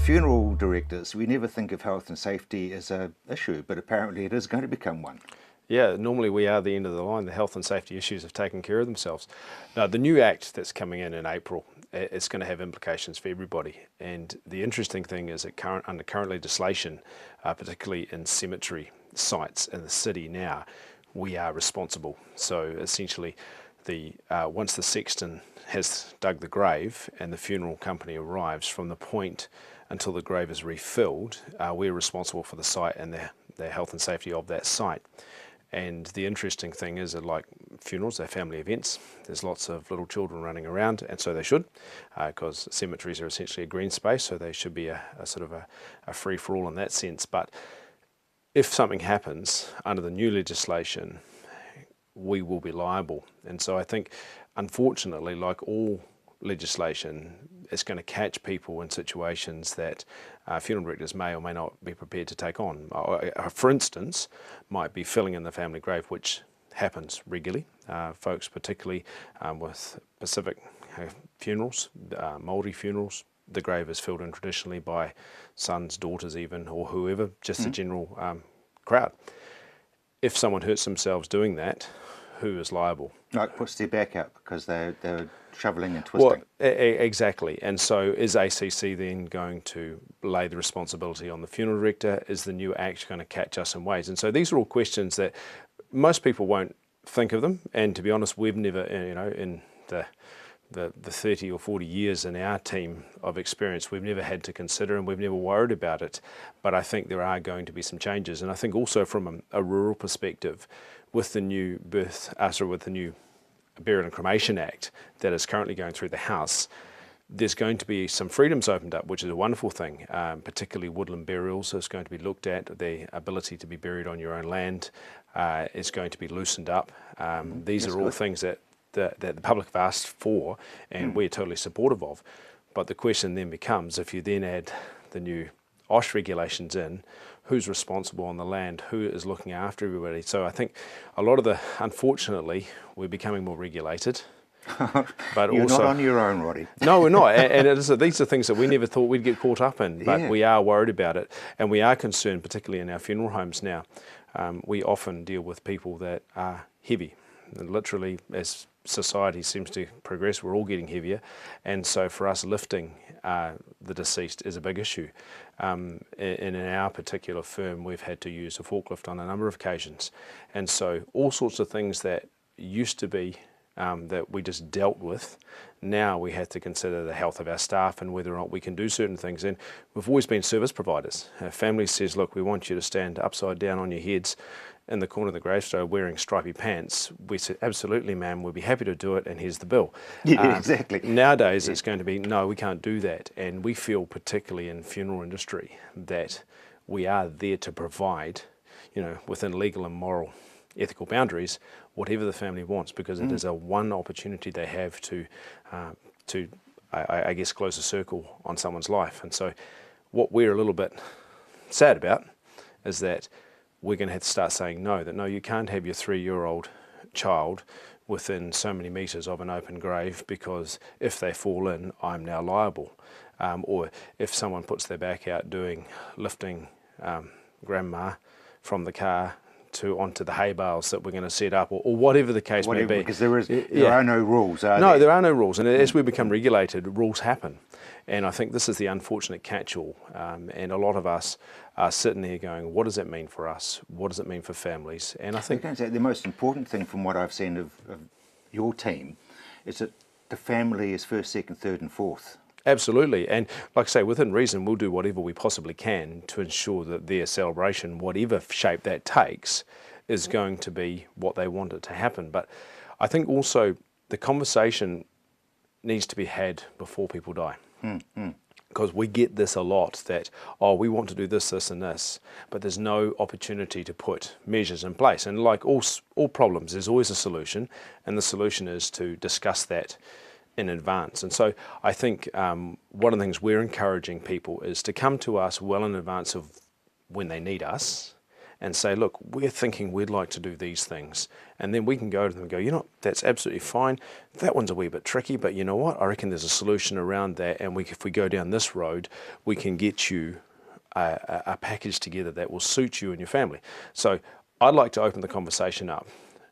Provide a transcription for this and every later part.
funeral directors, we never think of health and safety as an issue, but apparently it is going to become one. Yeah, normally we are the end of the line. The health and safety issues have taken care of themselves. Now, the new act that's coming in April, it's going to have implications for everybody. And the interesting thing is that under current legislation, particularly in cemetery sites in the city now, we are responsible. So essentially, once the sexton has dug the grave and the funeral company arrives, from the point until the grave is refilled, we're responsible for the site and the health and safety of that site. And the interesting thing is that, like funerals, they're family events. There's lots of little children running around, and so they should, because cemeteries are essentially a green space, so they should be a sort of a free-for-all in that sense. But if something happens under the new legislation, we will be liable. And so I think, unfortunately, like all legislation, it's going to catch people in situations that funeral directors may or may not be prepared to take on. For instance, might be filling in the family grave, which happens regularly. Folks, particularly with Pacific funerals, Māori funerals, the grave is filled in traditionally by sons, daughters even, or whoever, just the general crowd. If someone hurts themselves doing that, who is liable? Like puts their back out because they're shoveling and twisting. Well, exactly. And so is ACC then going to lay the responsibility on the funeral director? Is the new act going to catch us in ways? And so these are all questions that most people won't think of them. And to be honest, we've never, in the 30 or 40 years in our team of experience, we've never had to consider, and we've never worried about it. But I think there are going to be some changes. And I think also from a rural perspective, with the new with the new Burial and Cremation Act that is currently going through the House, there's going to be some freedoms opened up, which is a wonderful thing. Particularly woodland burials is going to be looked at. The ability to be buried on your own land is going to be loosened up. These are all things that the public have asked for, and we're totally supportive of. But the question then becomes, if you then add the new OSH regulations in, who's responsible on the land, who is looking after everybody? So I think a lot of unfortunately, we're becoming more regulated. But You're also, not on your own, Roddy. No, we're not. And these are things that we never thought we'd get caught up in, but we are worried about it. And we are concerned, particularly in our funeral homes now. We often deal with people that are heavy. And literally, as society seems to progress, we're all getting heavier. And so for us, lifting the deceased is a big issue. In our particular firm, we've had to use a forklift on a number of occasions. And so all sorts of things that used to be that we just dealt with, now we have to consider the health of our staff and whether or not we can do certain things. And we've always been service providers. Our family says, look, we want you to stand upside down on your heads in the corner of the gravestone wearing stripy pants. We said, absolutely, ma'am, we'll be happy to do it, and here's the bill. Yeah, exactly. Nowadays, it's going to be, no, we can't do that. And we feel, particularly in funeral industry, that we are there to provide, within legal and moral ethical boundaries, whatever the family wants, because it is a one opportunity they have to I guess, close a circle on someone's life. And so what we're a little bit sad about is that we're going to have to start saying no, you can't have your 3-year-old child within so many metres of an open grave, because if they fall in, I'm now liable. Or if someone puts their back out lifting grandma from the car onto the hay bales that we're going to set up, or whatever the case may be. Because there are no rules, are there? No, there are no rules. And as we become regulated, rules happen. And I think this is the unfortunate catch-all. And a lot of us are sitting there going, what does that mean for us? What does it mean for families? And I think the most important thing from what I've seen of your team is that the family is first, second, third and fourth. Absolutely. And like I say, within reason, we'll do whatever we possibly can to ensure that their celebration, whatever shape that takes, is going to be what they want it to happen. But I think also the conversation needs to be had before people die. Because we get this a lot, that, we want to do this, this and this, but there's no opportunity to put measures in place. And like all problems, there's always a solution, and the solution is to discuss that in advance. And so I think one of the things we're encouraging people is to come to us well in advance of when they need us, and say, look, we're thinking we'd like to do these things. And then we can go to them and go, you know, that's absolutely fine. That one's a wee bit tricky, but you know what? I reckon there's a solution around that. And if we go down this road, we can get you a package together that will suit you and your family. So I'd like to open the conversation up.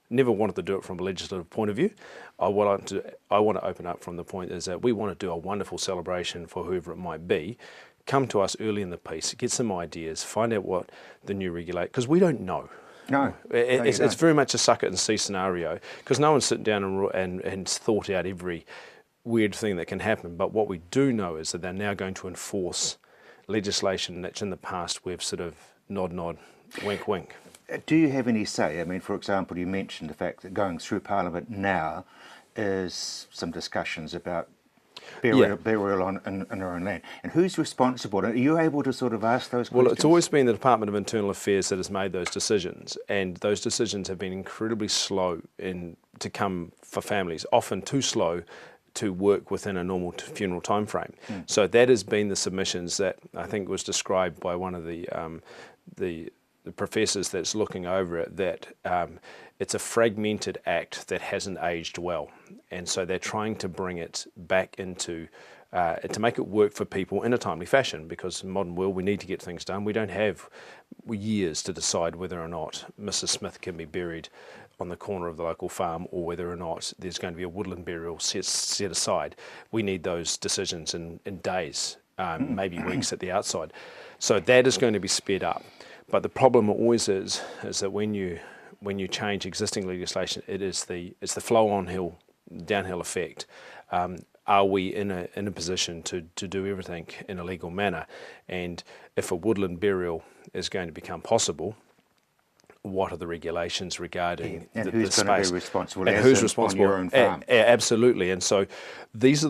Never wanted to do it from a legislative point of view. I want to open up from the point is that we want to do a wonderful celebration for whoever it might be. Come to us early in the piece, get some ideas, find out what the new regulate, because we don't know. No, it's very much a suck it and see scenario, because no one's sitting down and thought out every weird thing that can happen. But what we do know is that they're now going to enforce legislation that's in the past we've sort of nod, wink, wink. Do you have any say? I mean, for example, you mentioned the fact that going through Parliament now is some discussions about burial on our own land. And who's responsible? Are you able to sort of ask those questions? Well, it's always been the Department of Internal Affairs that has made those decisions, and those decisions have been incredibly slow to come for families, often too slow to work within a normal funeral time frame. So that has been the submissions that I think was described by one of the professors that's looking over it, that it's a fragmented act that hasn't aged well, and so they're trying to bring it back into to make it work for people in a timely fashion, because in the modern world we need to get things done. We don't have years to decide whether or not Mrs. Smith can be buried on the corner of the local farm, or whether or not there's going to be a woodland burial set aside. We need those decisions in days, maybe weeks at the outside. So that is going to be sped up. But the problem always is that when you change existing legislation, it's the flow downhill effect. Are we in a position to do everything in a legal manner? And if a woodland burial is going to become possible, what are the regulations regarding and the who's space? going to be responsible? And who's responsible on your own farm? Absolutely. And so these are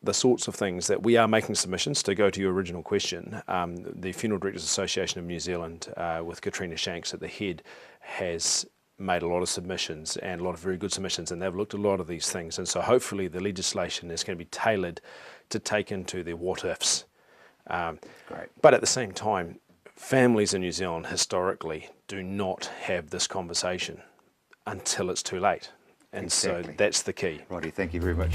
the sorts of things that we are making submissions. To go to your original question, the Funeral Directors Association of New Zealand, with Katrina Shanks at the head, has made a lot of submissions, and a lot of very good submissions, and they've looked at a lot of these things. And so hopefully the legislation is going to be tailored to take into the what ifs. Great. But at the same time, families in New Zealand historically do not have this conversation until it's too late. And Exactly. so that's the key. Roddy, thank you very much.